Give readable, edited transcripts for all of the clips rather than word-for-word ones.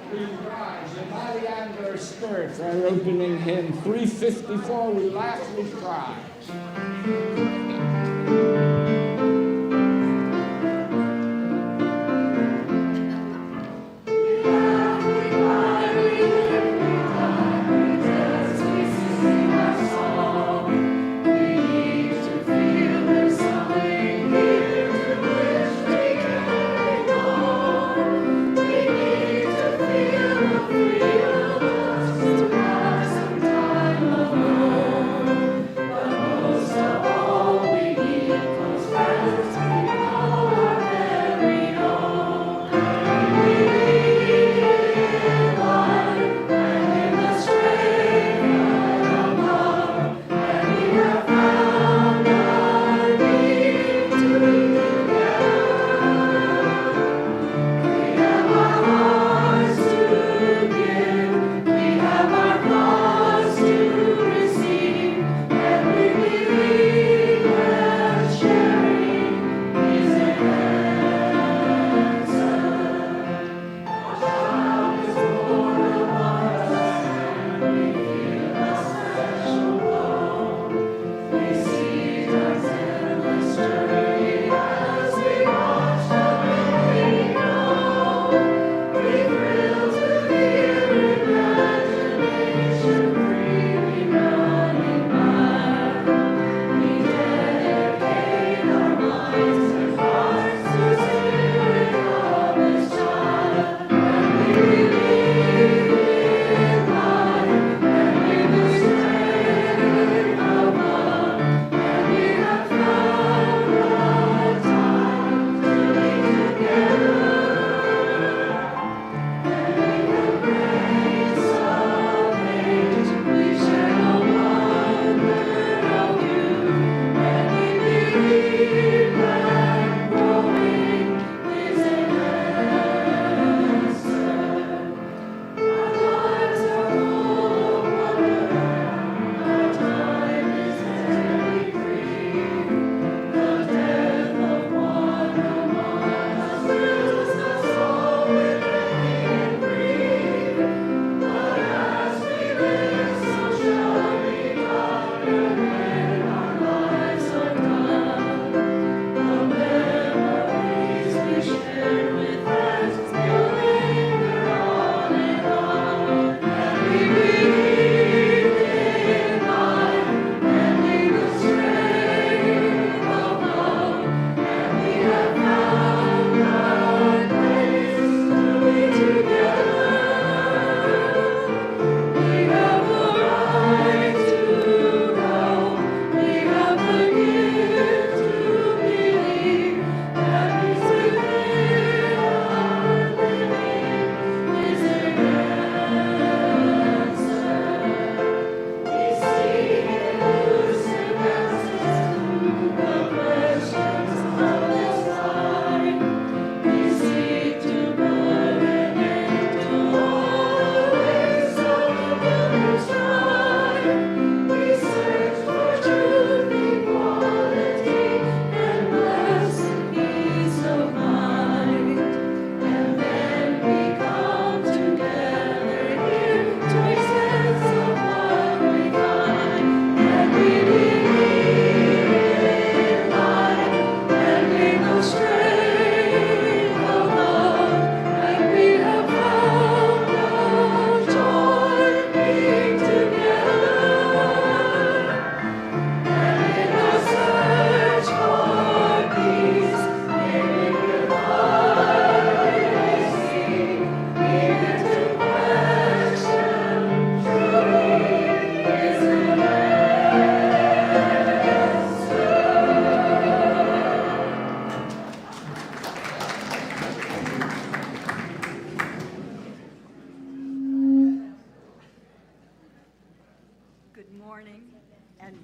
Please rise. The mighty angular spirits are opening hymn 354, We Laugh, We Cry.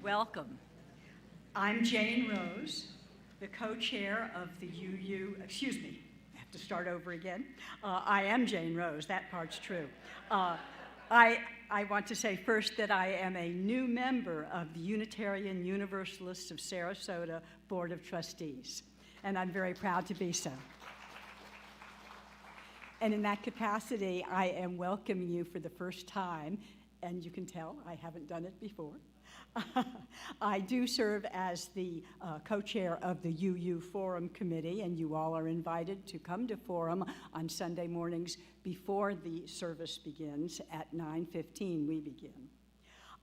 welcome. I'm Jane Rose, the co-chair of the excuse me, I have to start over again. I am Jane Rose, that part's true. I I want to say first that I am a new member of the Unitarian Universalists of Sarasota Board of Trustees, and I'm very proud to be so. And in that capacity, I am welcoming you for the first time, and you can tell I haven't done it before. I do serve as the co-chair of the UU Forum Committee, and you all are invited to come to Forum on Sunday mornings before the service begins. At 9:15 we begin.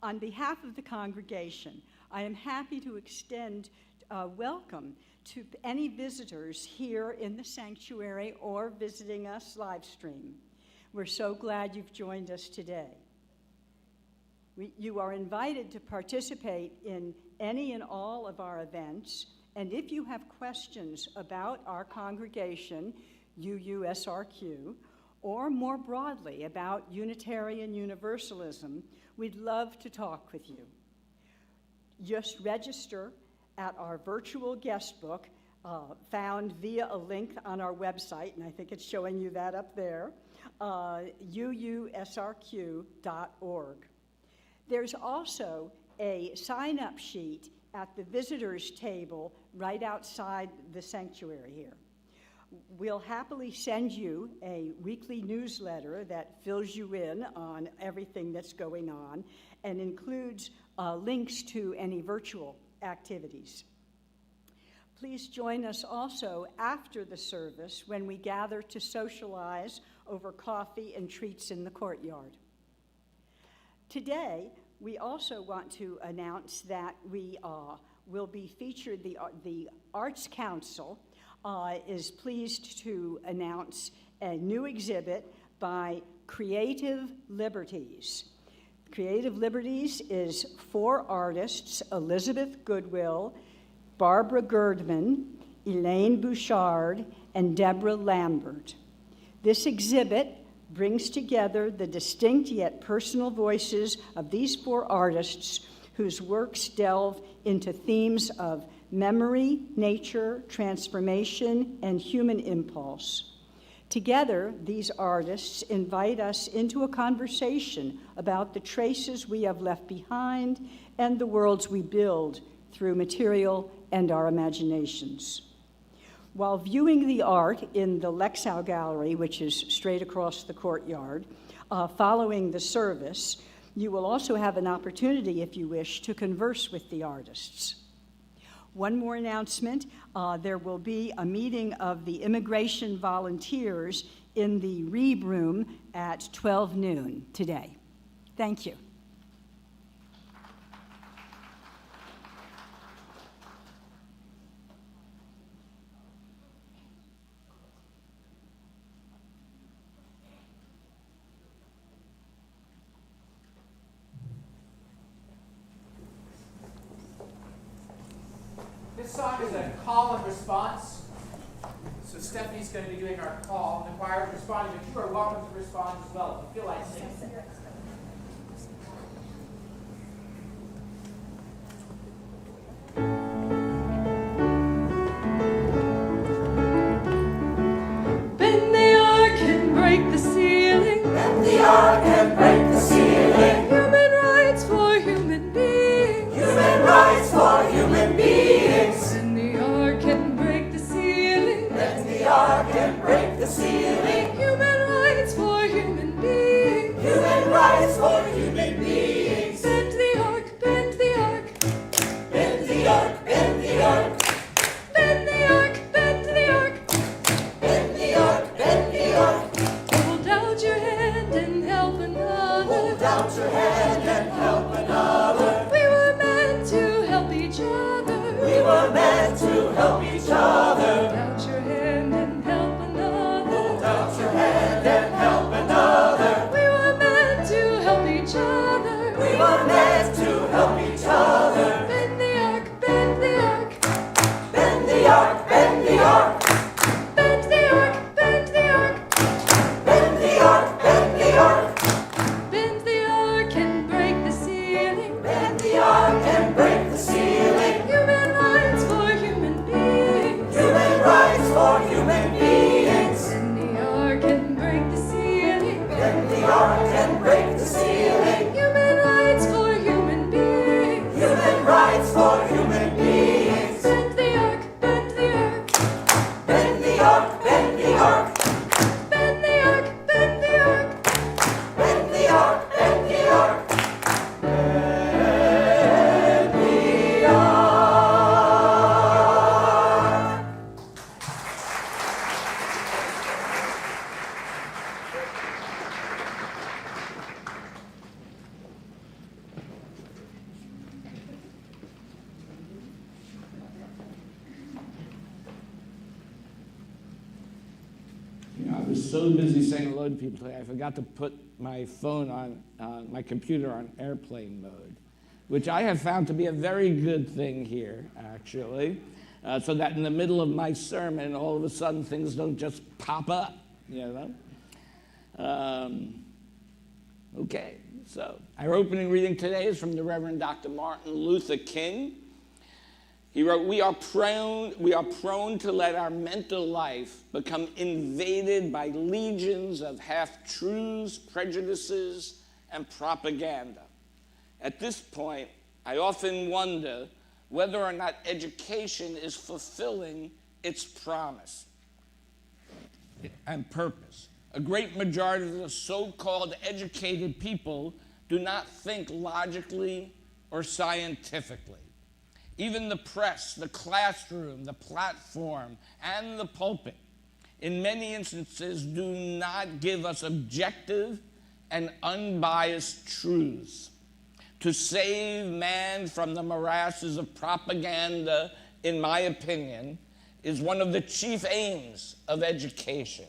On behalf of the congregation, I am happy to extend welcome to any visitors here in the sanctuary or visiting us live stream. We're so glad you've joined us today. You are invited to participate in any and all of our events, and if you have questions about our congregation, UUSRQ, or more broadly about Unitarian Universalism, we'd love to talk with you. Just register at our virtual guest book, found via a link on our website, and I think it's showing you that up there, uusrq.org. There's also a sign-up sheet at the visitors table right outside the sanctuary here. We'll happily send you a weekly newsletter that fills you in on everything that's going on and includes links to any virtual activities. Please join us also after the service when we gather to socialize over coffee and treats in the courtyard. Today, we also want to announce that we will be featured, the Arts Council is pleased to announce a new exhibit by Creative Liberties. Creative Liberties is 4 artists, Elizabeth Goodwill, Barbara Girdman, Elaine Bouchard, and Deborah Lambert. This exhibit brings together the distinct yet personal voices of these 4 artists whose works delve into themes of memory, nature, transformation, and human impulse. Together, these artists invite us into a conversation about the traces we have left behind and the worlds we build through material and our imaginations. While viewing the art in the Lexau Gallery, which is straight across the courtyard, following the service, you will also have an opportunity, if you wish, to converse with the artists. One more announcement, there will be a meeting of the immigration volunteers in the Reeb Room at 12 noon today. Thank you. This song is a call and response. So Stephanie's going to be doing our call. The choir is responding, but you are welcome to respond as well if you feel like singing. Bend the arc and break the ceiling. Bend the arc and break the ceiling. Human rights for human beings. Human rights for human beings. Bend the arc and break the ceiling. Bend the arc and break the ceiling. Human rights for human beings. Human was so busy saying hello to people today, I forgot to put my phone on, my computer on airplane mode, which I have found to be a very good thing here, actually, so that in the middle of my sermon, all of a sudden things don't just pop up, you know? Okay, so our opening reading today is from the Reverend Dr. Martin Luther King. He wrote, we are prone to let our mental life become invaded by legions of half-truths, prejudices, and propaganda. At this point, I often wonder whether or not education is fulfilling its promise and purpose. A great majority of the so-called educated people do not think logically or scientifically. Even the press, the classroom, the platform, and the pulpit, in many instances, do not give us objective and unbiased truths. To save man from the morasses of propaganda, in my opinion, is one of the chief aims of education.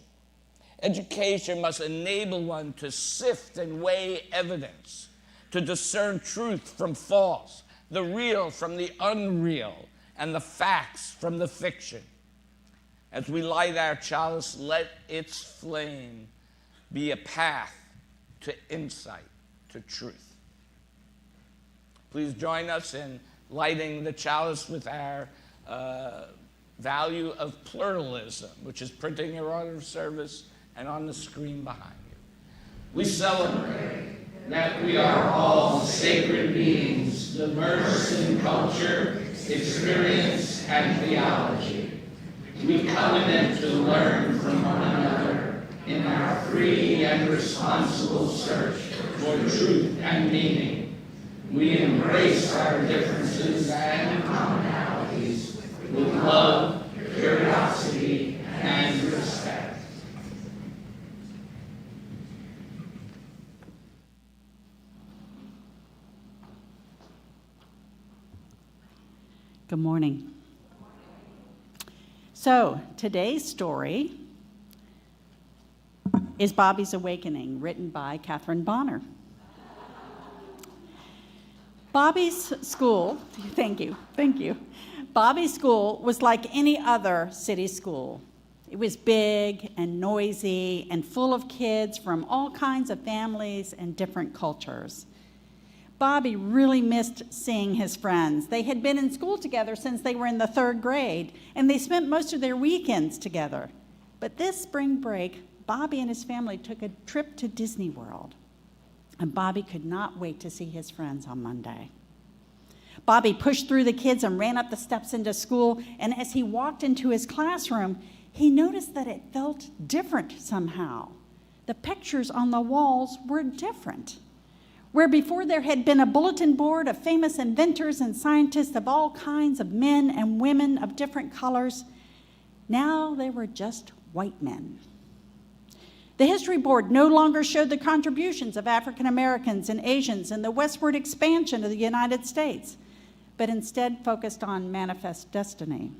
Education must enable one to sift and weigh evidence, to discern truth from false, the real from the unreal, and the facts from the fiction. As we light our chalice, let its flame be a path to insight, to truth. Please join us in lighting the chalice with our value of pluralism, which is printed in your order of service and on the screen behind you. We celebrate that we are all sacred beings, diverse in culture, experience, and theology. We covenant to learn from one another in our free and responsible search for truth and meaning. We embrace our differences and commonalities with love, curiosity, and respect. Good morning. So, today's story is Bobby's Awakening, written by Catherine Bonner. Bobby's school, thank you. Bobby's school was like any other city school. It was big and noisy and full of kids from all kinds of families and different cultures. Bobby really missed seeing his friends. They had been in school together since they were in the 3rd grade, and they spent most of their weekends together. But this spring break, Bobby and his family took a trip to Disney World, and Bobby could not wait to see his friends on Monday. Bobby pushed through the kids and ran up the steps into school, and as he walked into his classroom, he noticed that it felt different somehow. The pictures on the walls were different. Where before there had been a bulletin board of famous inventors and scientists of all kinds of men and women of different colors, now they were just white men. The history board no longer showed the contributions of African Americans and Asians in the westward expansion of the United States, but instead focused on manifest destiny.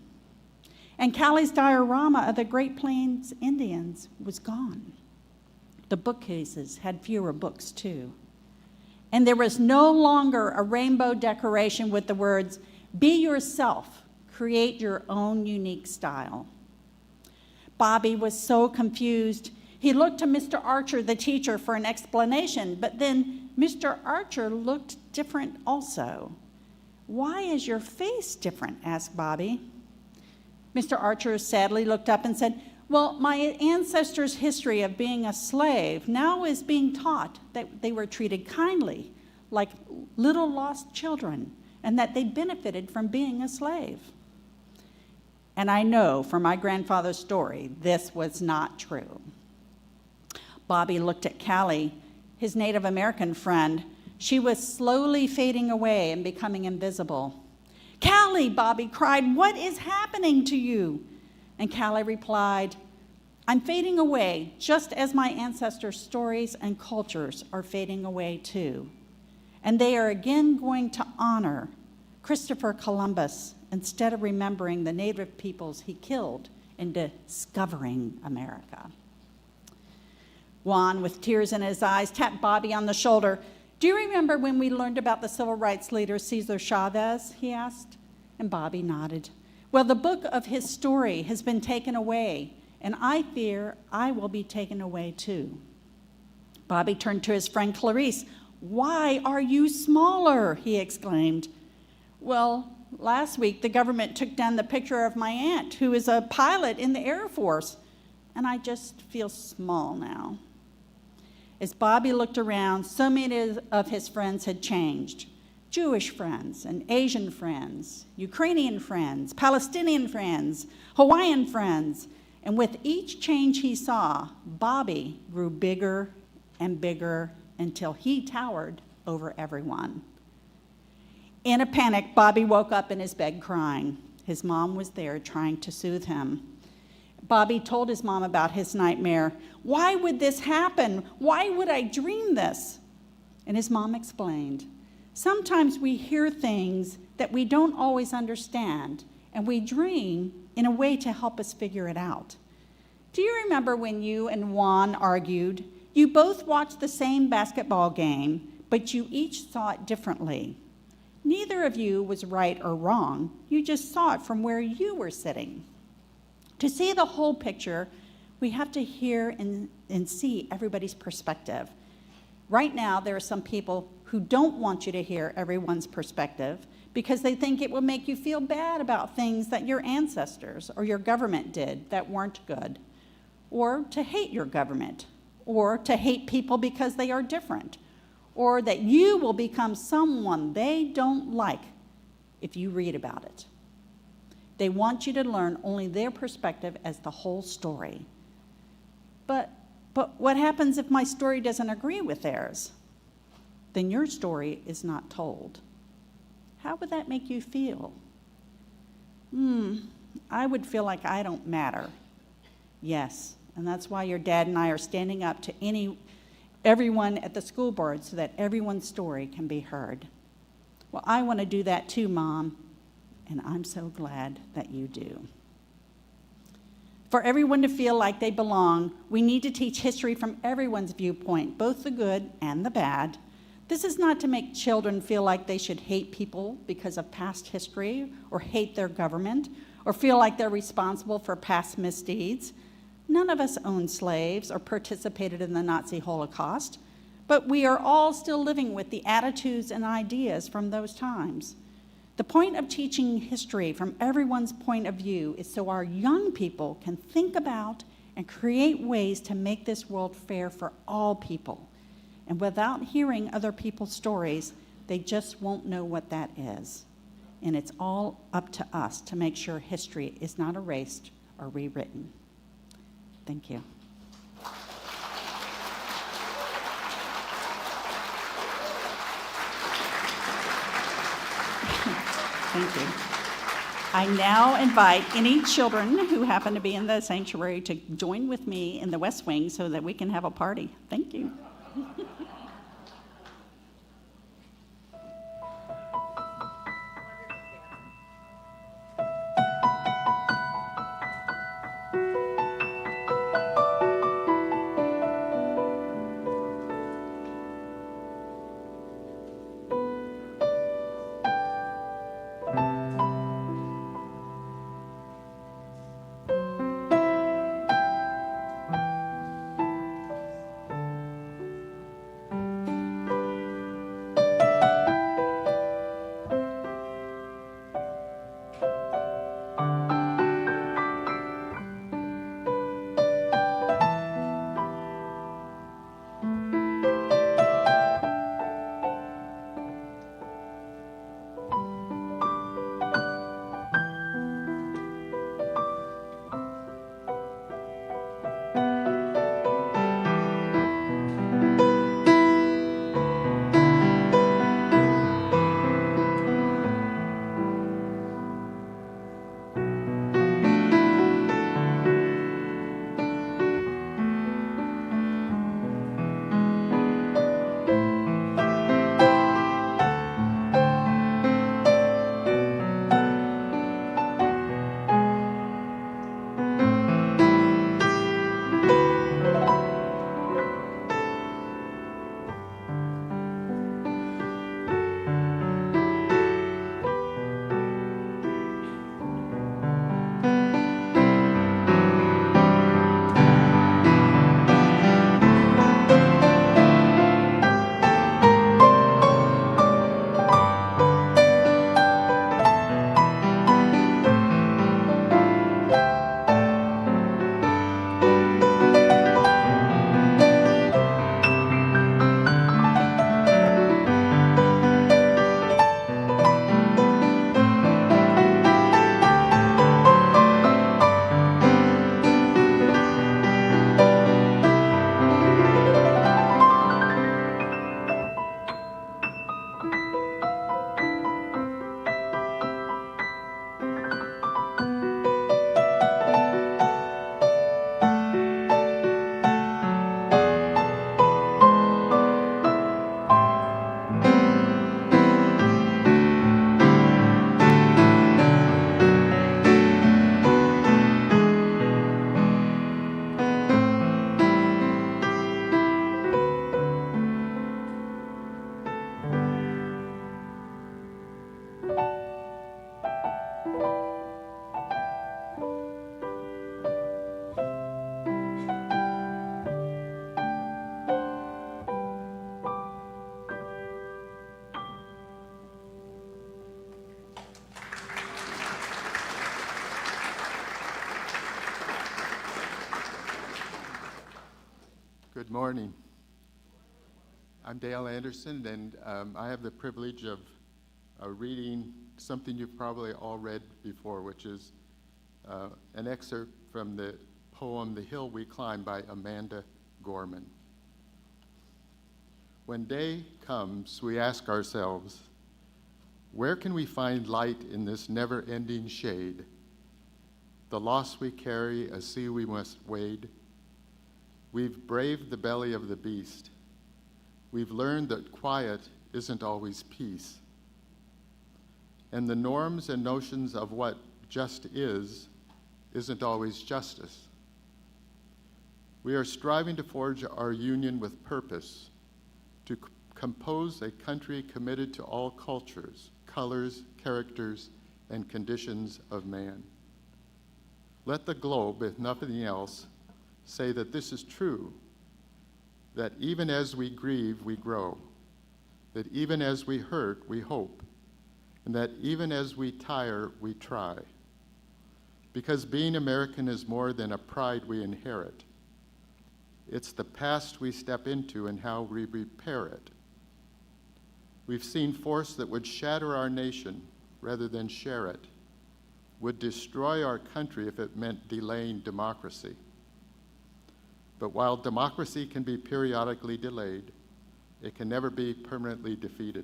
And Callie's diorama of the Great Plains Indians was gone. The bookcases had fewer books, too. And there was no longer a rainbow decoration with the words, "Be yourself, create your own unique style." Bobby was so confused. He looked to Mr. Archer, the teacher, for an explanation, but then Mr. Archer looked different also. "Why is your face different?" asked Bobby. Mr. Archer sadly looked up and said, "Well, my ancestors' history of being a slave now is being taught that they were treated kindly, like little lost children, and that they benefited from being a slave." And I know from my grandfather's story, this was not true. Bobby looked at Callie, his Native American friend. She was slowly fading away and becoming invisible. "Callie," Bobby cried, "what is happening to you?" And Callie replied, "I'm fading away, just as my ancestors' stories and cultures are fading away too. And they are again going to honor Christopher Columbus instead of remembering the native peoples he killed in discovering America." Juan, with tears in his eyes, tapped Bobby on the shoulder. "Do you remember when we learned about the civil rights leader Cesar Chavez?" he asked. And Bobby nodded. "Well, the book of his story has been taken away, and I fear I will be taken away too." Bobby turned to his friend Clarice. "Why are you smaller?" he exclaimed. "Well, last week the government took down the picture of my aunt, who is a pilot in the Air Force, and I just feel small now." As Bobby looked around, so many of his friends had changed. Jewish friends and Asian friends, Ukrainian friends, Palestinian friends, Hawaiian friends. And with each change he saw, Bobby grew bigger and bigger until he towered over everyone. In a panic, Bobby woke up in his bed crying. His mom was there trying to soothe him. Bobby told his mom about his nightmare. "Why would this happen? Why would I dream this?" And his mom explained, "Sometimes we hear things that we don't always understand, and we dream in a way to help us figure it out. Do you remember when you and Juan argued? You both watched the same basketball game, but you each saw it differently. Neither of you was right or wrong. You just saw it from where you were sitting. To see the whole picture, we have to hear and see everybody's perspective. Right now, there are some people who don't want you to hear everyone's perspective because they think it will make you feel bad about things that your ancestors or your government did that weren't good, or to hate your government, or to hate people because they are different, or that you will become someone they don't like if you read about it. They want you to learn only their perspective as the whole story. But what happens if my story doesn't agree with theirs? Then your story is not told. How would that make you feel? I would feel like I don't matter. Yes, and that's why your dad and I are standing up to everyone at the school board so that everyone's story can be heard. Well, I want to do that too, Mom, and I'm so glad that you do. For everyone to feel like they belong, we need to teach history from everyone's viewpoint, both the good and the bad. This is not to make children feel like they should hate people because of past history, or hate their government, or feel like they're responsible for past misdeeds. None of us owned slaves or participated in the Nazi Holocaust, but we are all still living with the attitudes and ideas from those times. The point of teaching history from everyone's point of view is so our young people can think about and create ways to make this world fair for all people. And without hearing other people's stories, they just won't know what that is. And it's all up to us to make sure history is not erased or rewritten. Thank you. Thank you. I now invite any children who happen to be in the sanctuary to join with me in the West Wing so that we can have a party. Thank you. Good morning. I'm Dale Anderson, and I have the privilege of reading something you've probably all read before, which is an excerpt from the poem The Hill We Climb by Amanda Gorman. When day comes, we ask ourselves, where can we find light in this never-ending shade? The loss we carry, a sea we must wade. We've braved the belly of the beast. We've learned that quiet isn't always peace. And the norms and notions of what just isn't always justice. We are striving to forge our union with purpose, to compose a country committed to all cultures, colors, characters, and conditions of man. Let the globe, if nothing else, say that this is true, that even as we grieve, we grow, that even as we hurt, we hope, and that even as we tire, we try. Because being American is more than a pride we inherit. It's the past we step into and how we repair it. We've seen force that would shatter our nation rather than share it, would destroy our country if it meant delaying democracy. But while democracy can be periodically delayed, it can never be permanently defeated.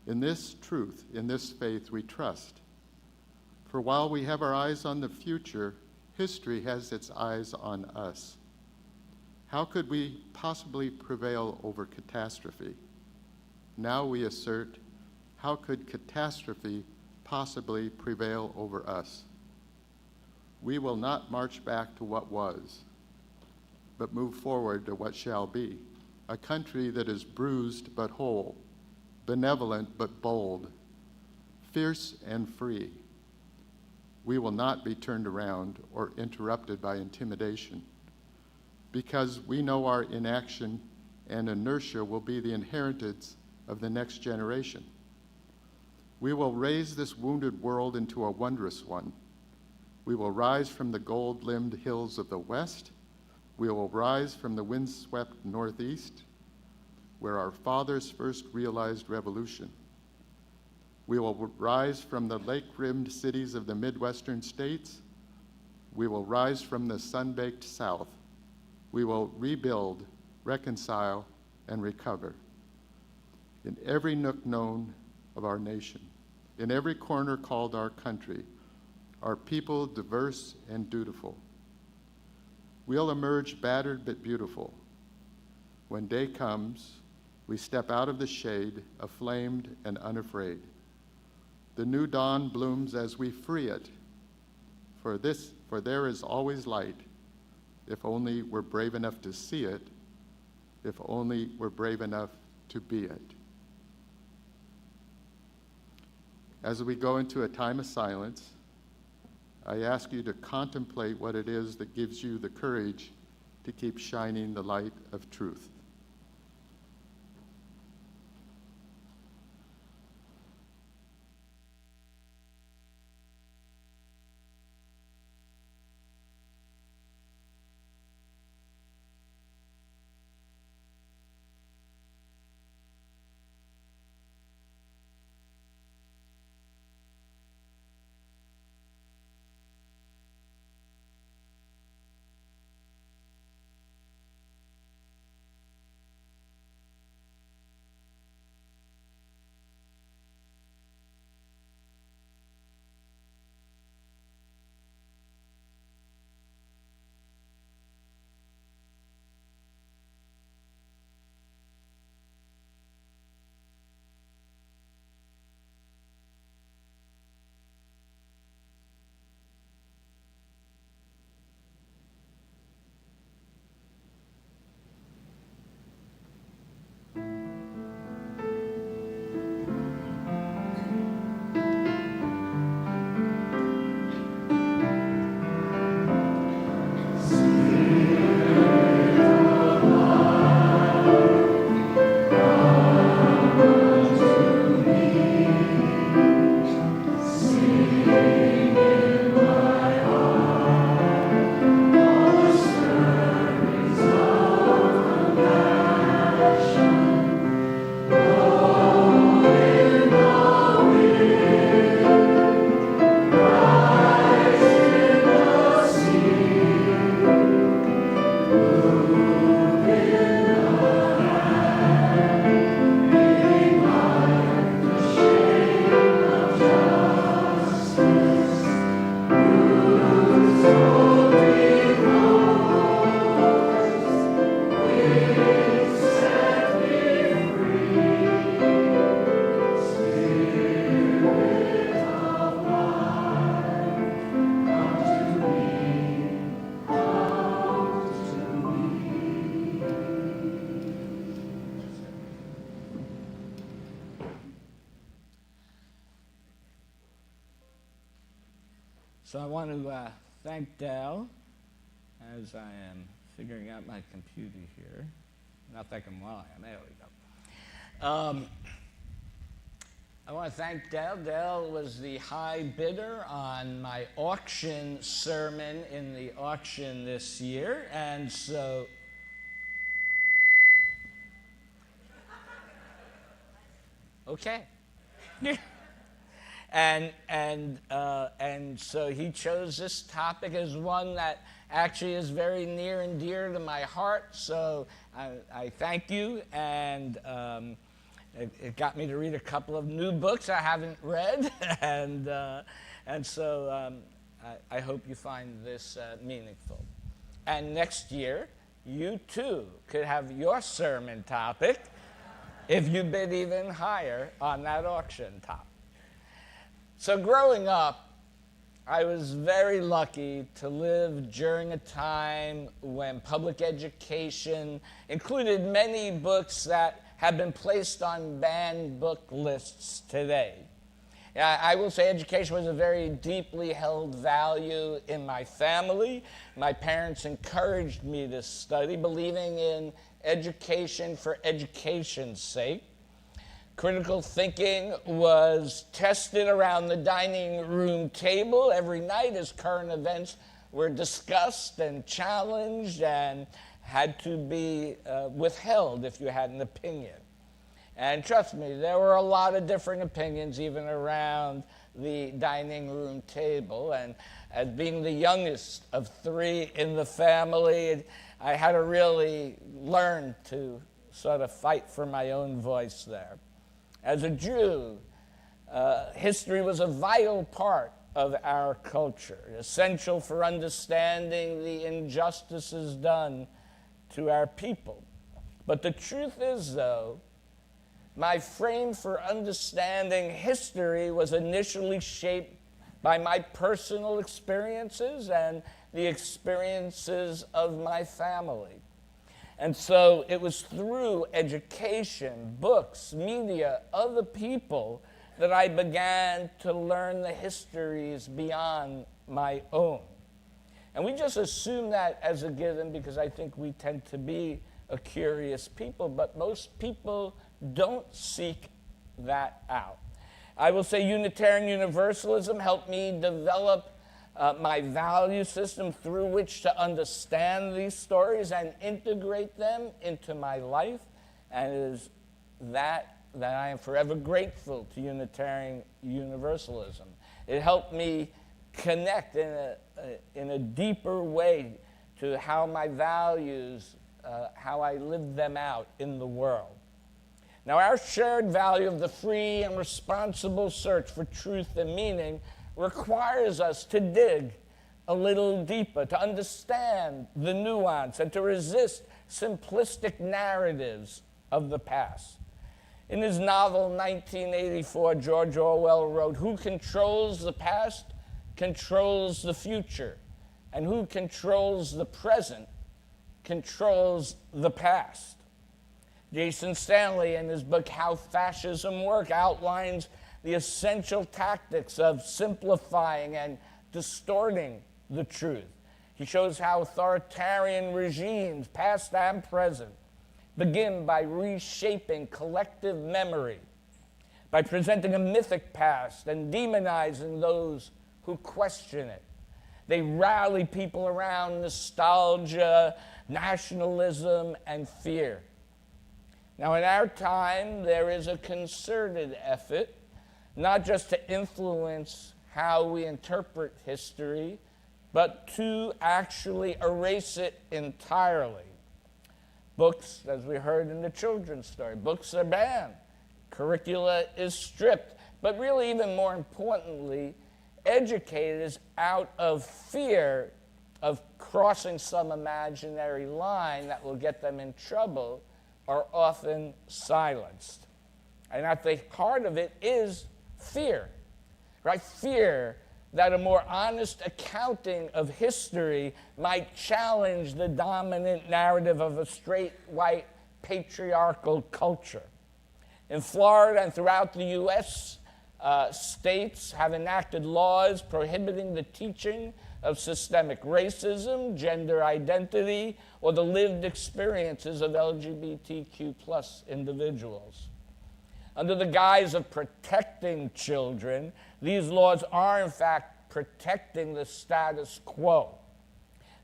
In this truth, in this faith, we trust. For while we have our eyes on the future, history has its eyes on us. How could we possibly prevail over catastrophe? Now we assert, how could catastrophe possibly prevail over us? We will not march back to what was, but move forward to what shall be, a country that is bruised but whole, benevolent but bold, fierce and free. We will not be turned around or interrupted by intimidation, because we know our inaction and inertia will be the inheritance of the next generation. We will raise this wounded world into a wondrous one. We will rise from the gold-limbed hills of the West. We will rise from the windswept Northeast, where our fathers first realized revolution. We will rise from the lake-rimmed cities of the Midwestern states. We will rise from the sun-baked South. We will rebuild, reconcile, and recover. In every nook known of our nation, in every corner called our country, are people diverse and dutiful. We'll emerge battered but beautiful. When day comes, we step out of the shade, aflamed and unafraid. The new dawn blooms as we free it. For there is always light, if only we're brave enough to see it, if only we're brave enough to be it. As we go into a time of silence, I ask you to contemplate what it is that gives you the courage to keep shining the light of truth. So I want to thank Dell as I am figuring out my computer here. Not thinking while I am. There we go. I want to thank Dell. Dell was the high bidder on my auction sermon in the auction this year, and so okay. And so he chose this topic as one that actually is very near and dear to my heart. So I thank you, and it got me to read a couple of new books I haven't read, and so I hope you find this meaningful. And next year, you too could have your sermon topic if you bid even higher on that auction top. So growing up, I was very lucky to live during a time when public education included many books that have been placed on banned book lists today. I will say education was a very deeply held value in my family. My parents encouraged me to study, believing in education for education's sake. Critical thinking was tested around the dining room table every night as current events were discussed and challenged and had to be withheld if you had an opinion. And trust me, there were a lot of different opinions even around the dining room table. And as being the youngest of three in the family, I had to really learn to sort of fight for my own voice there. As a Jew, history was a vital part of our culture, essential for understanding the injustices done to our people. But the truth is, though, my frame for understanding history was initially shaped by my personal experiences and the experiences of my family. And so it was through education, books, media, other people that I began to learn the histories beyond my own. And we just assume that as a given because I think we tend to be a curious people, but most people don't seek that out. I will say Unitarian Universalism helped me develop my value system through which to understand these stories and integrate them into my life, and it is that I am forever grateful to Unitarian Universalism. It helped me connect in a deeper way to how my values, how I live them out in the world. Now, our shared value of the free and responsible search for truth and meaning requires us to dig a little deeper, to understand the nuance, and to resist simplistic narratives of the past. In his novel 1984, George Orwell wrote, "Who controls the past controls the future, and who controls the present controls the past." Jason Stanley, in his book How Fascism Works, outlines the essential tactics of simplifying and distorting the truth. He shows how authoritarian regimes, past and present, begin by reshaping collective memory, by presenting a mythic past and demonizing those who question it. They rally people around nostalgia, nationalism, and fear. Now, in our time, there is a concerted effort not just to influence how we interpret history, but to actually erase it entirely. Books, as we heard in the children's story, books are banned. Curricula is stripped. But really, even more importantly, educators, out of fear of crossing some imaginary line that will get them in trouble, are often silenced. And at the heart of it is fear, right? Fear that a more honest accounting of history might challenge the dominant narrative of a straight, white, patriarchal culture. In Florida and throughout the U.S., states have enacted laws prohibiting the teaching of systemic racism, gender identity, or the lived experiences of LGBTQ plus individuals. Under the guise of protecting children, these laws are in fact protecting the status quo.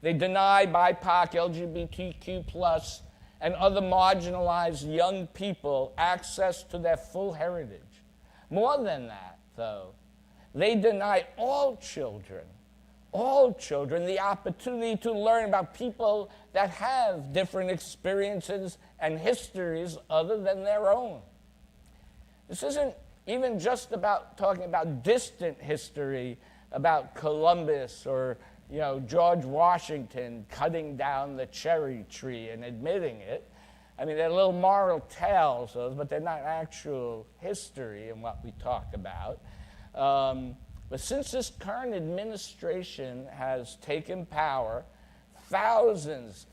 They deny BIPOC, LGBTQ plus, and other marginalized young people access to their full heritage. More than that, though, they deny all children, the opportunity to learn about people that have different experiences and histories other than their own. This isn't even just about talking about distant history, about Columbus or George Washington cutting down the cherry tree and admitting it. I mean, they're little moral tales, but they're not actual history in what we talk about. But since this current administration has taken power, thousands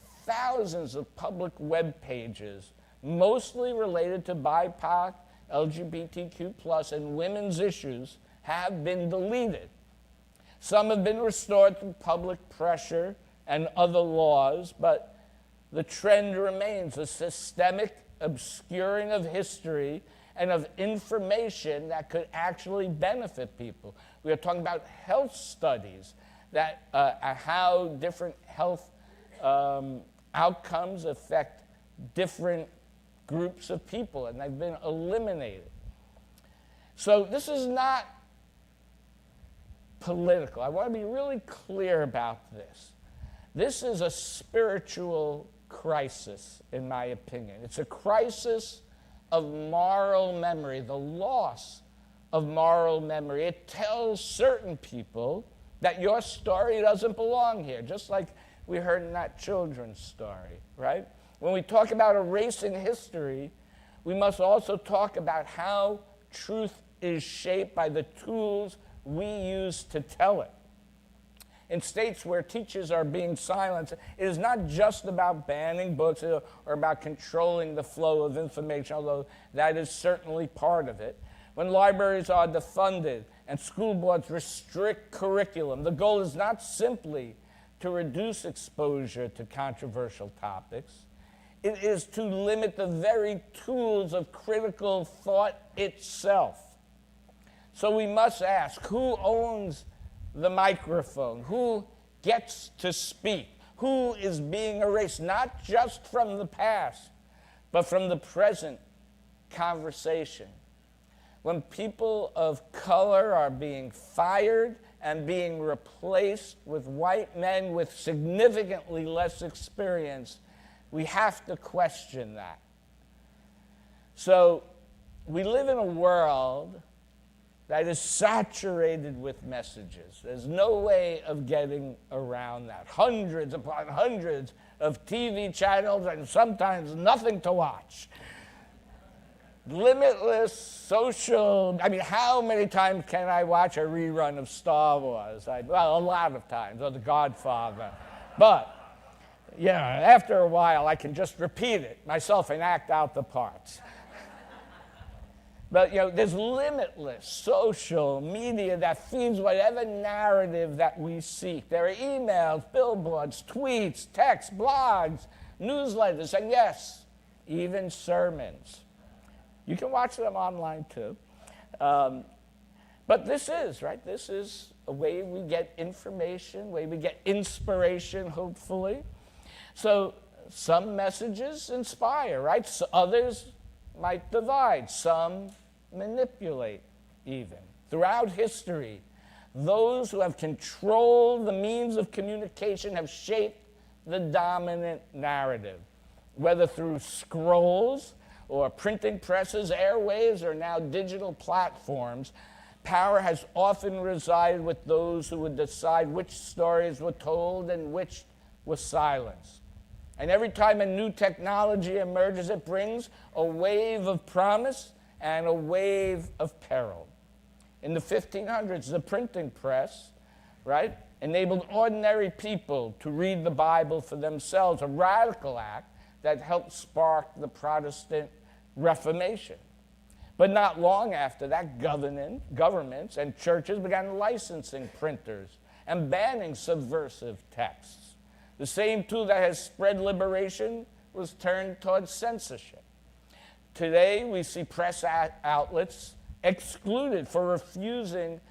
of public web pages, mostly related to BIPOC, LGBTQ plus, and women's issues, have been deleted. Some have been restored through public pressure and other laws, but the trend remains a systemic obscuring of history and of information that could actually benefit people. We are talking about health studies, that how different health outcomes affect different groups of people, and they've been eliminated. So this is not political. I want to be really clear about this. This is a spiritual crisis, in my opinion. It's a crisis of moral memory, the loss of moral memory. It tells certain people that your story doesn't belong here, just like we heard in that children's story, right? When we talk about erasing history, we must also talk about how truth is shaped by the tools we use to tell it. In states where teachers are being silenced, it is not just about banning books or about controlling the flow of information, although that is certainly part of it. When libraries are defunded and school boards restrict curriculum, the goal is not simply to reduce exposure to controversial topics. It is to limit the very tools of critical thought itself. So we must ask, who owns the microphone? Who gets to speak? Who is being erased, not just from the past, but from the present conversation? When people of color are being fired and being replaced with white men with significantly less experience, we have to question that. So we live in a world that is saturated with messages. There's no way of getting around that. Hundreds upon hundreds of TV channels and sometimes nothing to watch. Limitless Social. I mean, how many times can I watch a rerun of Star Wars? Well, a lot of times, or The Godfather. But, after a while, I can just repeat it myself and act out the parts. But, there's limitless social media that feeds whatever narrative that we seek. There are emails, billboards, tweets, texts, blogs, newsletters, and yes, even sermons. You can watch them online too. But this is, right? This is a way we get information, way we get inspiration, hopefully. So some messages inspire, right? So others might divide. Some manipulate even. Throughout history, those who have controlled the means of communication have shaped the dominant narrative, whether through scrolls or printing presses, airwaves, or now digital platforms. Power has often resided with those who would decide which stories were told and which were silenced. And every time a new technology emerges, it brings a wave of promise and a wave of peril. In the 1500s, the printing press, right, enabled ordinary people to read the Bible for themselves, a radical act that helped spark the Protestant Reformation. But not long after that, governments and churches began licensing printers and banning subversive texts. The same tool that has spread liberation was turned towards censorship. Today, we see press outlets excluded for refusing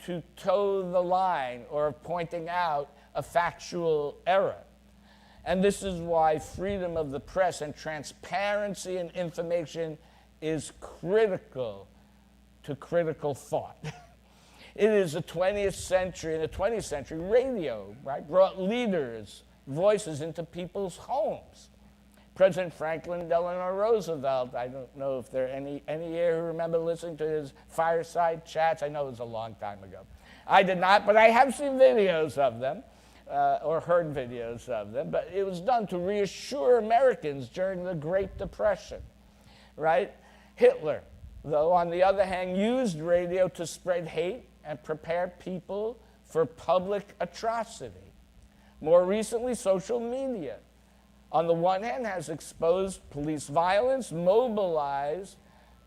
to toe the line or pointing out a factual error. And this is why freedom of the press and transparency in information is critical to critical thought. It is the 20th century, in the 20th century, radio, right, brought leaders' voices into people's homes. President Franklin Delano Roosevelt, I don't know if there are any here who remember listening to his fireside chats. I know it was a long time ago. I did not, but I have seen videos of them, or heard videos of them. But it was done to reassure Americans during the Great Depression, right? Hitler, though, on the other hand, used radio to spread hate and prepare people for public atrocity. More recently, social media, on the one hand, has exposed police violence, mobilized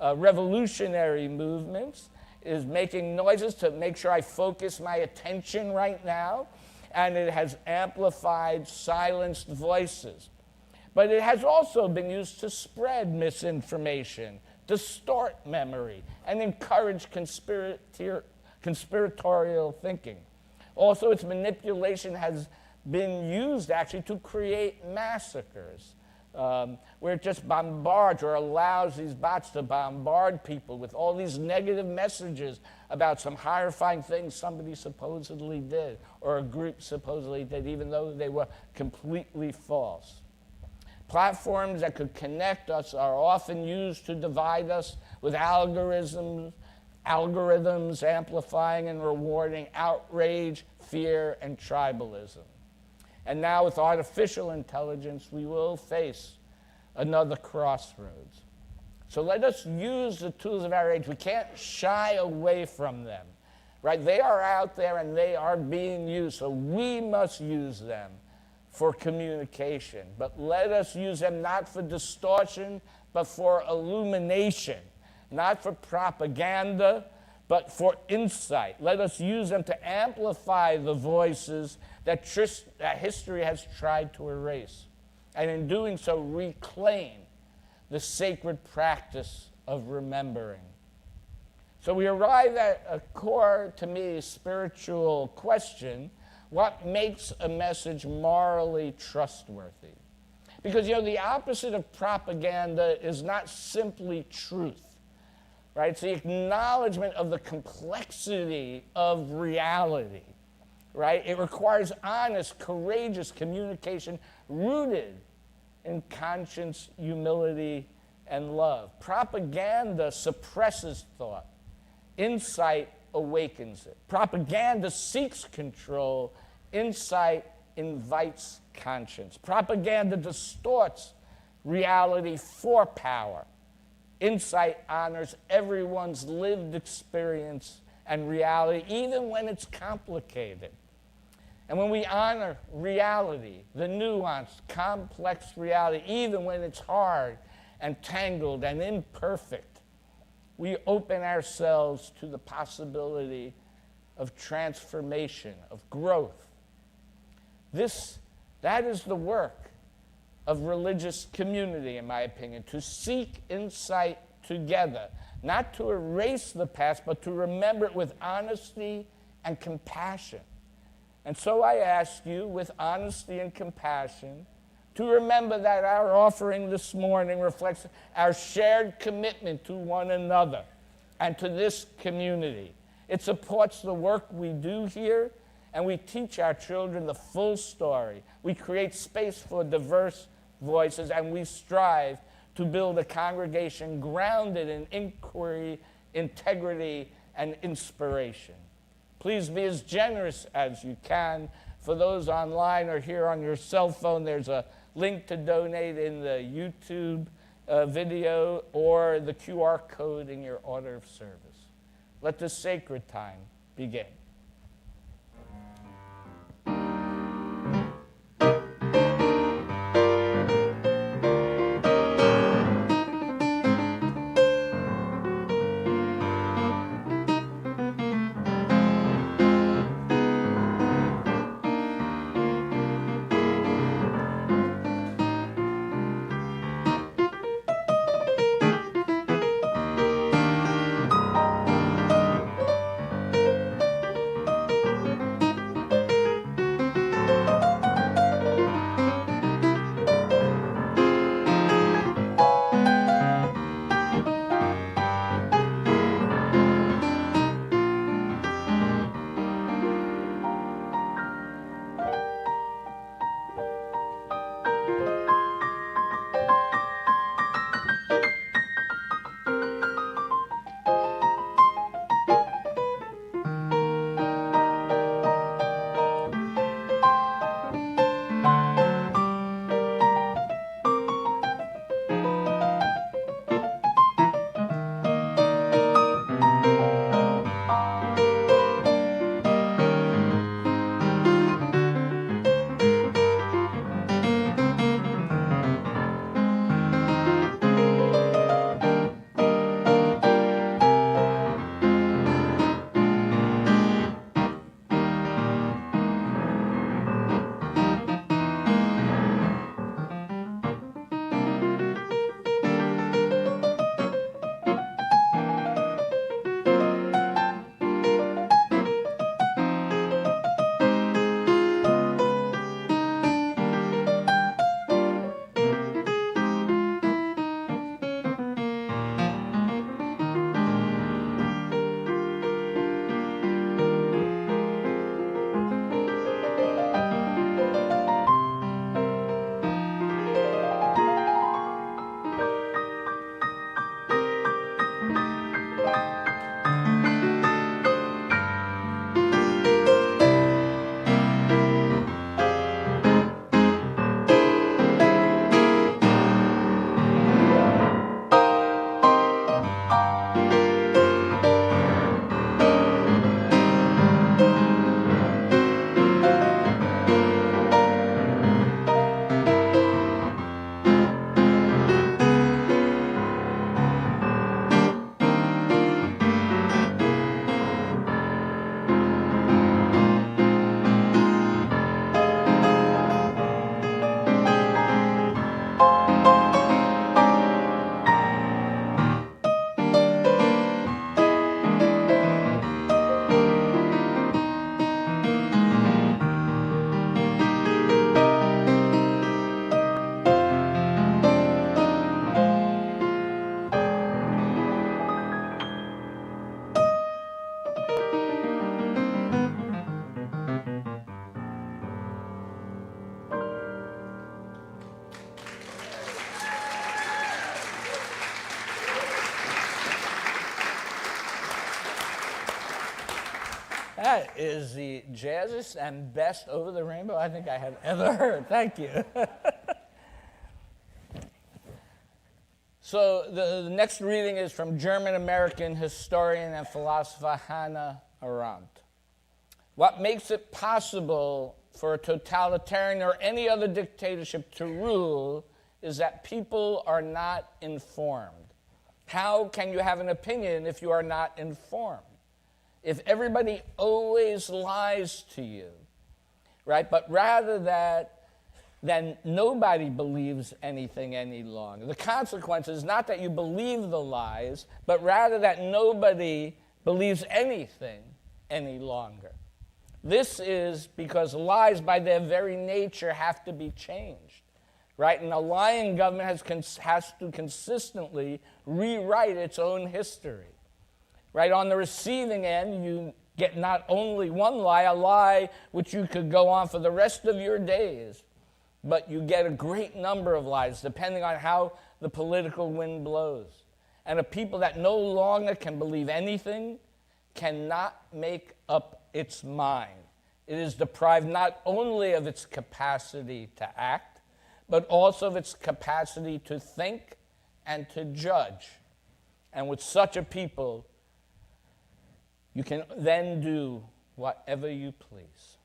revolutionary movements, is making noises to make sure I focus my attention right now, and it has amplified silenced voices. But it has also been used to spread misinformation, distort memory, and encourage conspiratorial thinking. Also, its manipulation has been used actually to create massacres, where it just bombards or allows these bots to bombard people with all these negative messages about some horrifying things somebody supposedly did or a group supposedly did, even though they were completely false. Platforms that could connect us are often used to divide us with algorithms amplifying and rewarding outrage, fear, and tribalism. And now with artificial intelligence, we will face another crossroads. So let us use the tools of our age. We can't shy away from them, right? They are out there and they are being used, so we must use them for communication. But let us use them not for distortion, but for illumination, not for propaganda, but for insight. Let us use them to amplify the voices that history has tried to erase, and in doing so, reclaim the sacred practice of remembering. So we arrive at a core, to me, spiritual question: what makes a message morally trustworthy? Because, the opposite of propaganda is not simply truth, right? It's the acknowledgement of the complexity of reality, right? It requires honest, courageous communication rooted in conscience, humility, and love. Propaganda suppresses thought. Insight awakens it. Propaganda seeks control. Insight invites conscience. Propaganda distorts reality for power. Insight honors everyone's lived experience and reality, even when it's complicated. And when we honor reality, the nuanced, complex reality, even when it's hard and tangled and imperfect, we open ourselves to the possibility of transformation, of growth. That is the work of religious community, in my opinion, to seek insight together, not to erase the past, but to remember it with honesty and compassion. And so I ask you, with honesty and compassion, to remember that our offering this morning reflects our shared commitment to one another and to this community. It supports the work we do here, and we teach our children the full story. We create space for diverse voices, and we strive to build a congregation grounded in inquiry, integrity, and inspiration. Please be as generous as you can. For those online or here on your cell phone, there's a link to donate in the YouTube video or the QR code in your order of service. Let this sacred time begin. That is the jazziest and best Over the Rainbow I think I have ever heard. Thank you. So the next reading is from German-American historian and philosopher Hannah Arendt. What makes it possible for a totalitarian or any other dictatorship to rule is that people are not informed. How can you have an opinion if you are not informed? If everybody always lies to you, right? But rather than nobody believes anything any longer. The consequence is not that you believe the lies, but rather that nobody believes anything any longer. This is because lies by their very nature have to be changed, right? And a lying government has to consistently rewrite its own history. Right, on the receiving end, you get not only one lie, a lie which you could go on for the rest of your days, but you get a great number of lies, depending on how the political wind blows. And a people that no longer can believe anything cannot make up its mind. It is deprived not only of its capacity to act, but also of its capacity to think and to judge. And with such a people, you can then do whatever you please.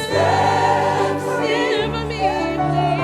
Stand for me, please.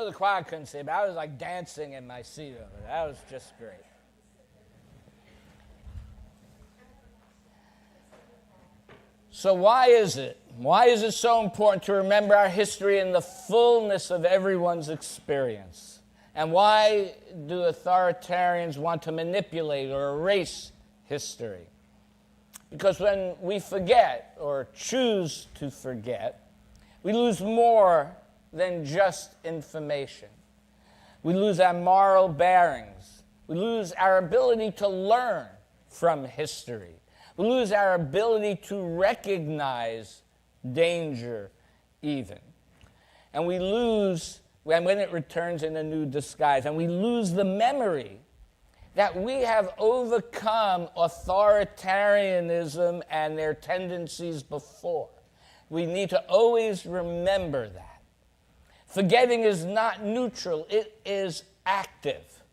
know the choir couldn't see, but I was like dancing in my seat over there. That was just great. So why is it? Why is it so important to remember our history in the fullness of everyone's experience? And why do authoritarians want to manipulate or erase history? Because when we forget or choose to forget, we lose more than just information. We lose our moral bearings. We lose our ability to learn from history. We lose our ability to recognize danger even. And we lose, when it returns in a new disguise, and we lose the memory that we have overcome authoritarianism and their tendencies before. We need to always remember that. Forgetting is not neutral, it is active.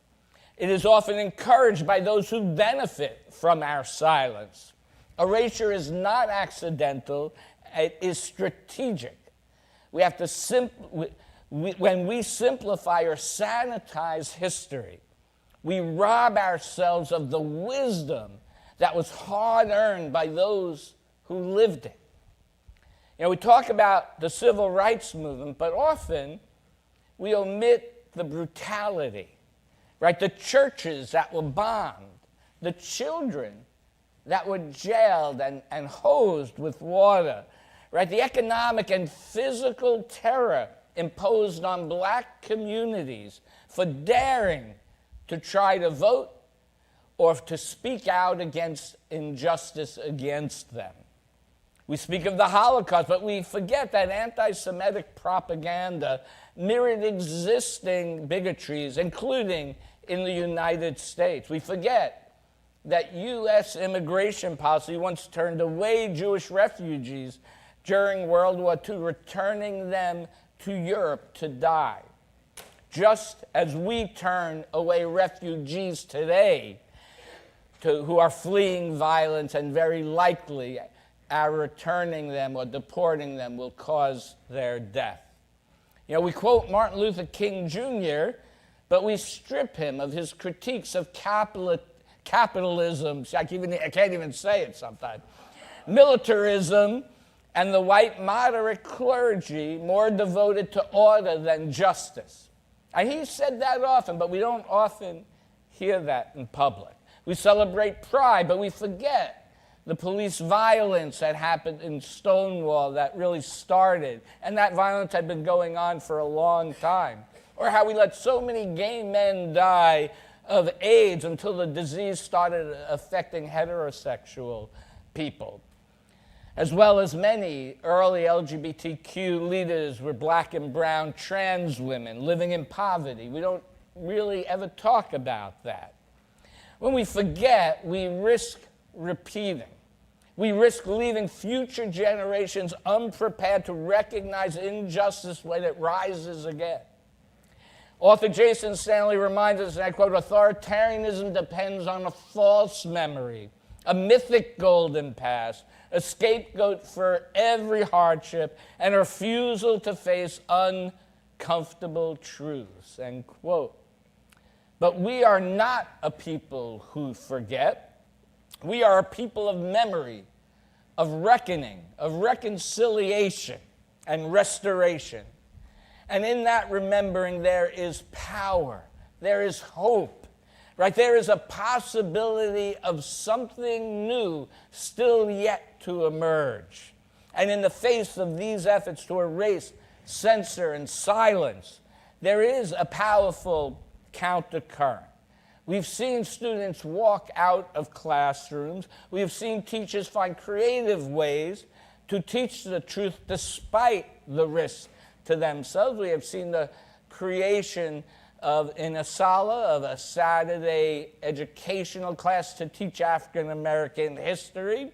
It is often encouraged by those who benefit from our silence. Erasure is not accidental, it is strategic. We have to when we simplify or sanitize history, we rob ourselves of the wisdom that was hard-earned by those who lived it. You know, we talk about the civil rights movement, but often we omit the brutality, right? The churches that were bombed, the children that were jailed and hosed with water, right? The economic and physical terror imposed on black communities for daring to try to vote or to speak out against injustice against them. We speak of the Holocaust, but we forget that anti-Semitic propaganda mirrored existing bigotries, including in the United States. We forget that U.S. immigration policy once turned away Jewish refugees during World War II, returning them to Europe to die. Just as we turn away refugees today who are fleeing violence, and very likely our returning them or deporting them will cause their death. You know, we quote Martin Luther King Jr., but we strip him of his critiques of capitalism, I can't even say it sometimes, militarism, and the white moderate clergy more devoted to order than justice. And he said that often, but we don't often hear that in public. We celebrate pride, but we forget the police violence that happened in Stonewall that really started, and that violence had been going on for a long time. Or how we let so many gay men die of AIDS until the disease started affecting heterosexual people. As well as many early LGBTQ leaders were black and brown trans women living in poverty. We don't really ever talk about that. When we forget, we risk repeating. We risk leaving future generations unprepared to recognize injustice when it rises again. Author Jason Stanley reminds us, and I quote, "Authoritarianism depends on a false memory, a mythic golden past, a scapegoat for every hardship, and a refusal to face uncomfortable truths," end quote. But we are not a people who forget. We are a people of memory, of reckoning, of reconciliation, and restoration. And in that remembering, there is power, there is hope, right? There is a possibility of something new still yet to emerge. And in the face of these efforts to erase, censor, and silence, there is a powerful countercurrent. We've seen students walk out of classrooms. We have seen teachers find creative ways to teach the truth despite the risk to themselves. We have seen the creation in Asala of a Saturday educational class to teach African American history.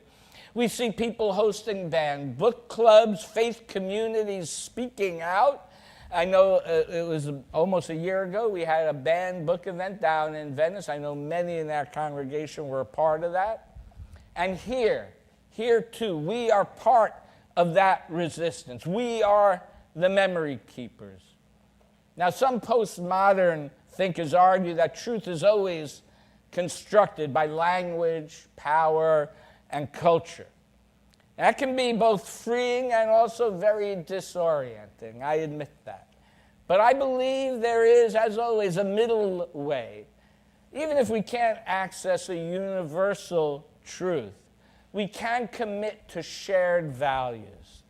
We see people hosting banned book clubs, faith communities speaking out. I know it was almost a year ago we had a banned book event down in Venice. I know many in our congregation were a part of that. And here too, we are part of that resistance. We are the memory keepers. Now, some postmodern thinkers argue that truth is always constructed by language, power, and culture. That can be both freeing and also very disorienting, I admit that. But I believe there is, as always, a middle way. Even if we can't access a universal truth, we can commit to shared values.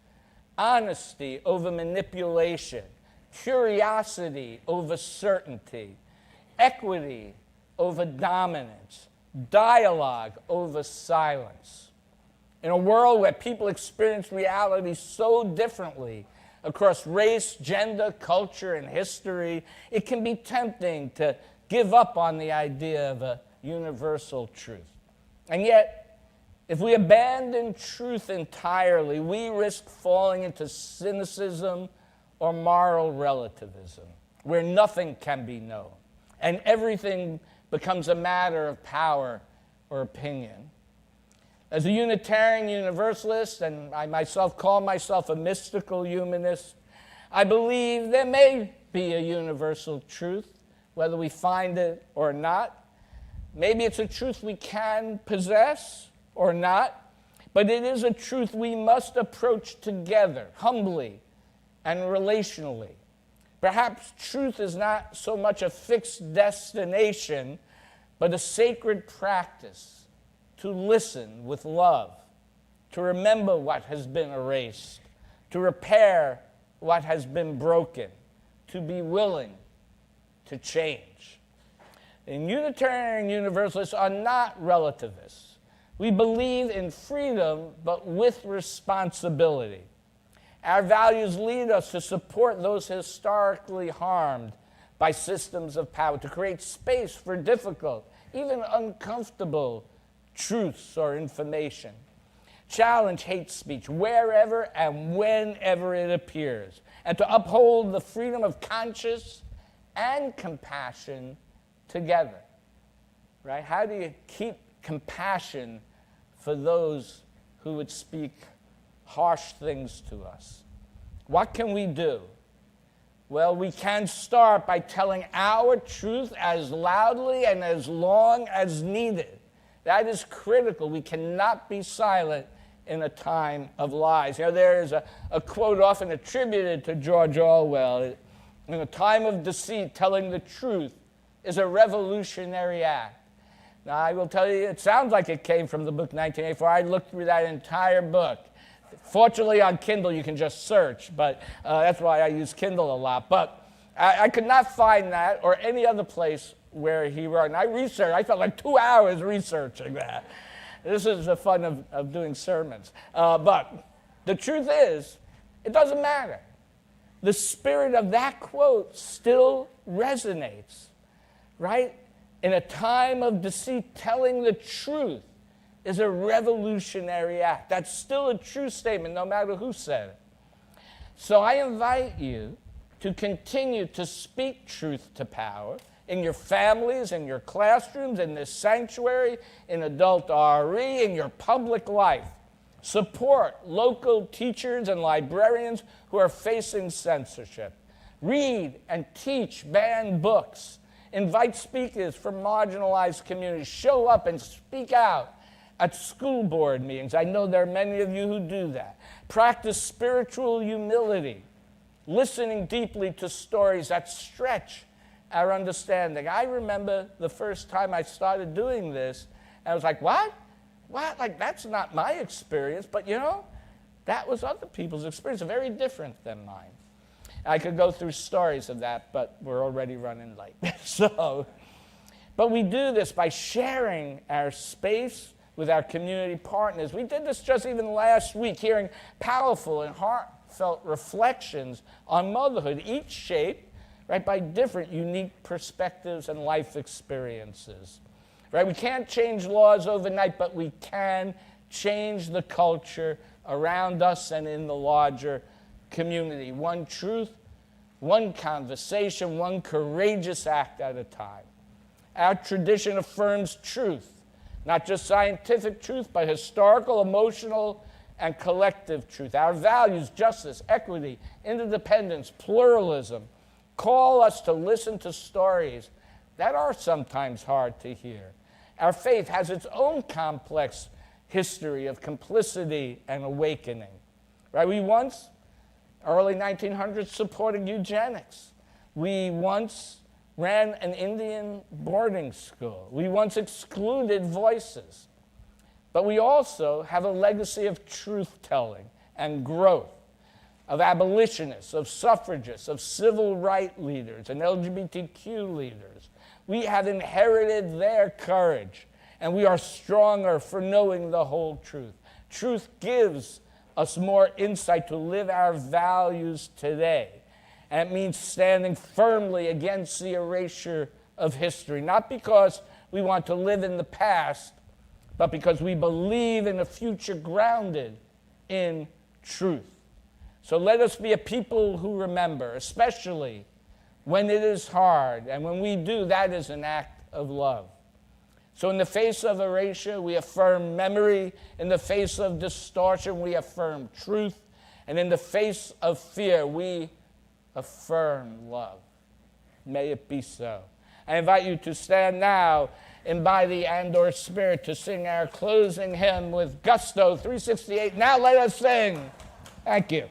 Honesty over manipulation, curiosity over certainty, equity over dominance, dialogue over silence. In a world where people experience reality so differently across race, gender, culture, and history, it can be tempting to give up on the idea of a universal truth. And yet, if we abandon truth entirely, we risk falling into cynicism or moral relativism, where nothing can be known, and everything becomes a matter of power or opinion. As a Unitarian Universalist, and I myself call myself a mystical humanist, I believe there may be a universal truth, whether we find it or not. Maybe it's a truth we can possess or not, but it is a truth we must approach together, humbly and relationally. Perhaps truth is not so much a fixed destination, but a sacred practice to listen with love, to remember what has been erased, to repair what has been broken, to be willing to change. And Unitarian Universalists are not relativists. We believe in freedom, but with responsibility. Our values lead us to support those historically harmed by systems of power, to create space for difficult, even uncomfortable truths or information. Challenge hate speech wherever and whenever it appears, and to uphold the freedom of conscience and compassion together. Right? How do you keep compassion for those who would speak harsh things to us? What can we do? Well, we can start by telling our truth as loudly and as long as needed. That is critical. We cannot be silent in a time of lies. You know, there is a quote often attributed to George Orwell. In a time of deceit, telling the truth is a revolutionary act. Now, I will tell you, it sounds like it came from the book 1984. I looked through that entire book. Fortunately, on Kindle, you can just search, but that's why I use Kindle a lot. But I could not find that or any other place where he wrote. And I felt like 2 hours researching that. This is the fun of doing sermons. But the truth is, it doesn't matter. The spirit of that quote still resonates, right? In a time of deceit, telling the truth is a revolutionary act. That's still a true statement, no matter who said it. So I invite you to continue to speak truth to power in your families, in your classrooms, in this sanctuary, in adult RE, in your public life. Support local teachers and librarians who are facing censorship. Read and teach banned books. Invite speakers from marginalized communities. Show up and speak out at school board meetings. I know there are many of you who do that. Practice spiritual humility, listening deeply to stories that stretch our understanding. I remember the first time I started doing this, and I was like, what? What? Like, that's not my experience, but you know, that was other people's experience, very different than mine. I could go through stories of that, but we're already running late. But we do this by sharing our space with our community partners. We did this just even last week, hearing powerful and heartfelt reflections on motherhood, each shaped right, by different unique perspectives and life experiences. Right? We can't change laws overnight, but we can change the culture around us and in the larger community. One truth, one conversation, one courageous act at a time. Our tradition affirms truth, not just scientific truth, but historical, emotional, and collective truth. Our values, justice, equity, interdependence, pluralism, call us to listen to stories that are sometimes hard to hear. Our faith has its own complex history of complicity and awakening. Right? We once, early 1900s, supported eugenics. We once ran an Indian boarding school. We once excluded voices. But we also have a legacy of truth-telling and growth, of abolitionists, of suffragists, of civil rights leaders, and LGBTQ leaders. We have inherited their courage, and we are stronger for knowing the whole truth. Truth gives us more insight to live our values today. And it means standing firmly against the erasure of history, not because we want to live in the past, but because we believe in a future grounded in truth. So let us be a people who remember, especially when it is hard. And when we do, that is an act of love. So in the face of erasure, we affirm memory. In the face of distortion, we affirm truth. And in the face of fear, we affirm love. May it be so. I invite you to stand now in body and/or spirit to sing our closing hymn with gusto, 368. Now let us sing. Thank you.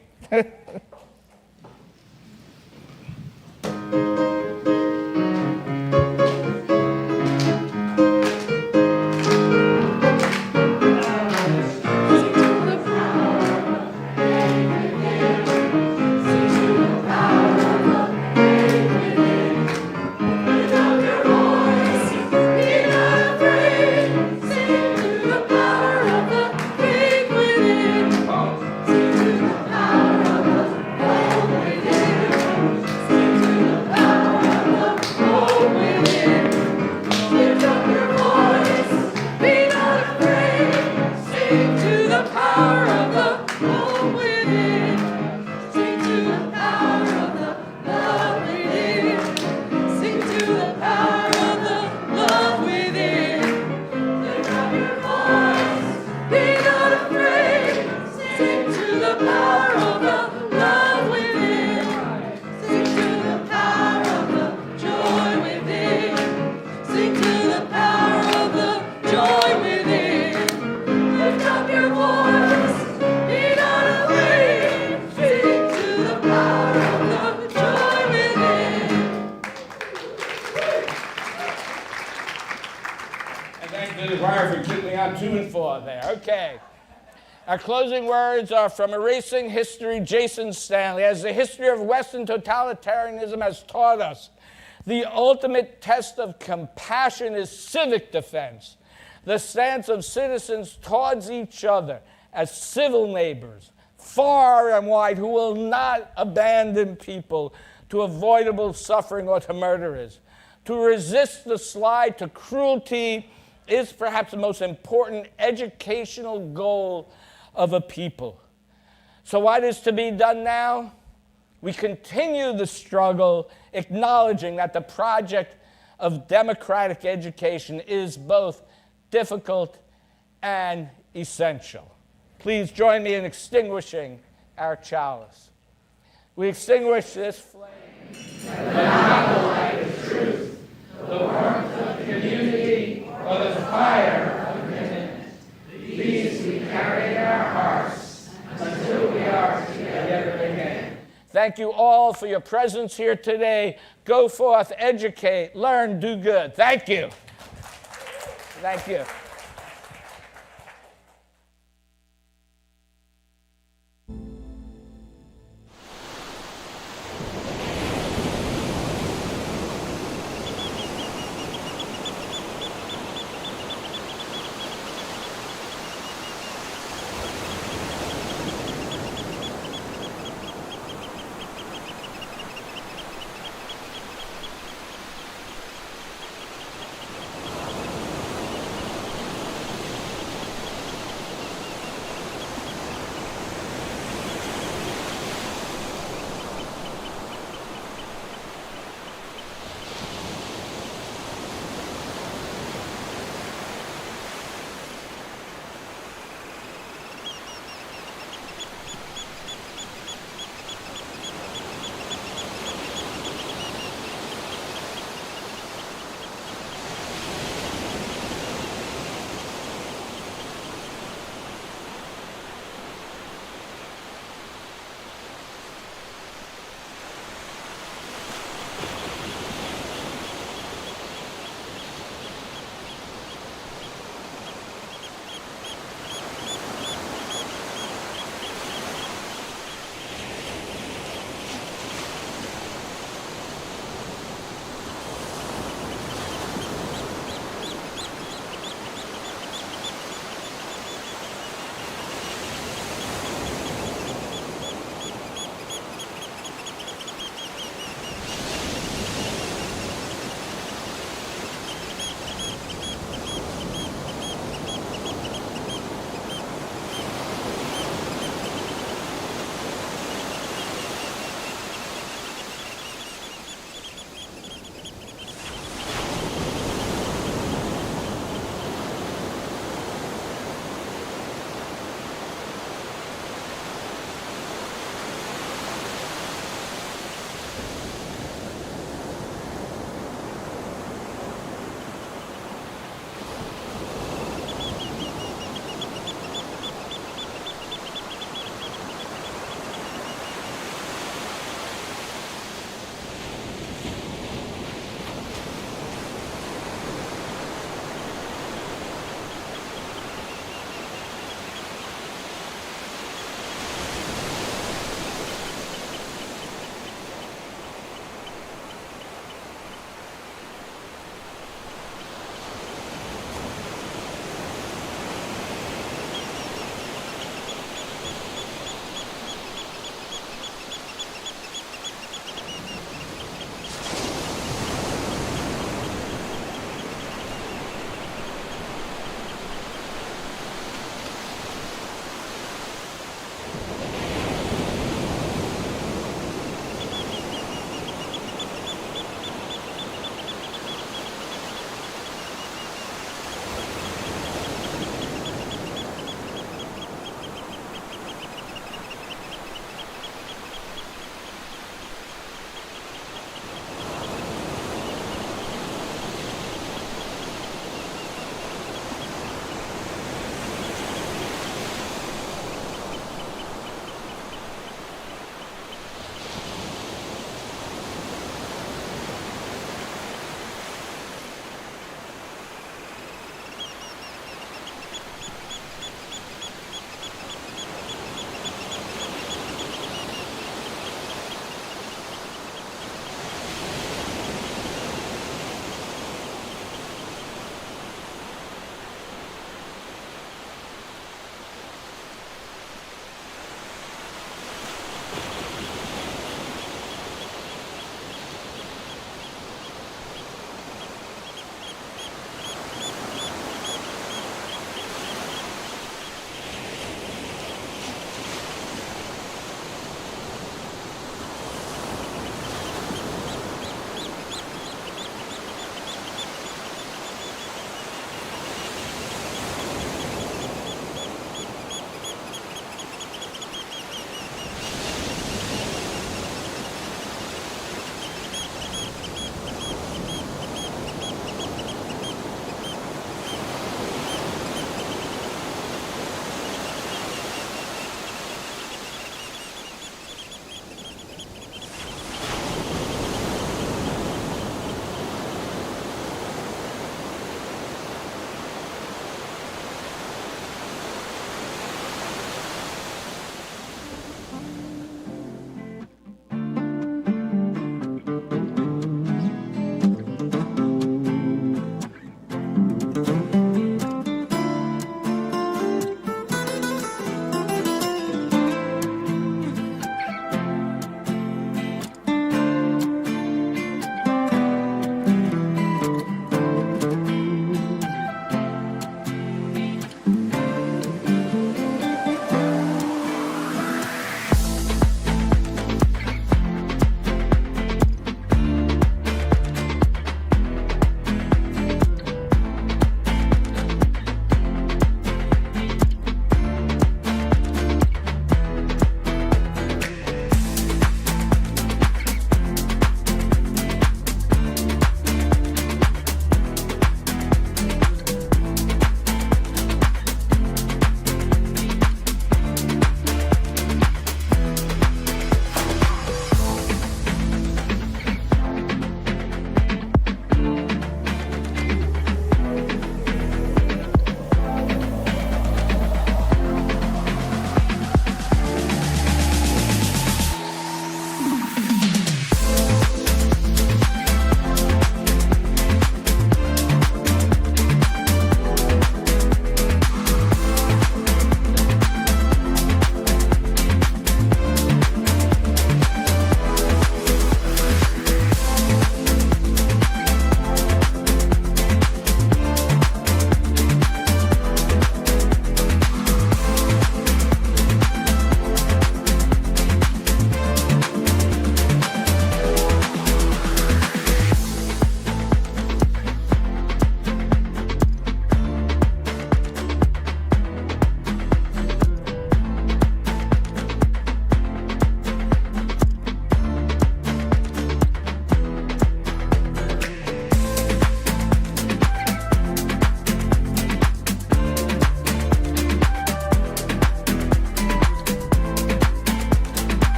Okay. Our closing words are from Erasing History, Jason Stanley. As the history of Western totalitarianism has taught us, the ultimate test of compassion is civic defense, the stance of citizens towards each other as civil neighbors, far and wide, who will not abandon people to avoidable suffering or to murderers. To resist the slide to cruelty is perhaps the most important educational goal of a people. So what is to be done now? We continue the struggle, acknowledging that the project of democratic education is both difficult and essential. Please join me in extinguishing our chalice. We extinguish this flame. And not the light of truth, the warmth of community, or the fire of commitment. These we carry in our hearts until we are together again. Thank you all for your presence here today. Go forth, educate, learn, do good. Thank you. Thank you.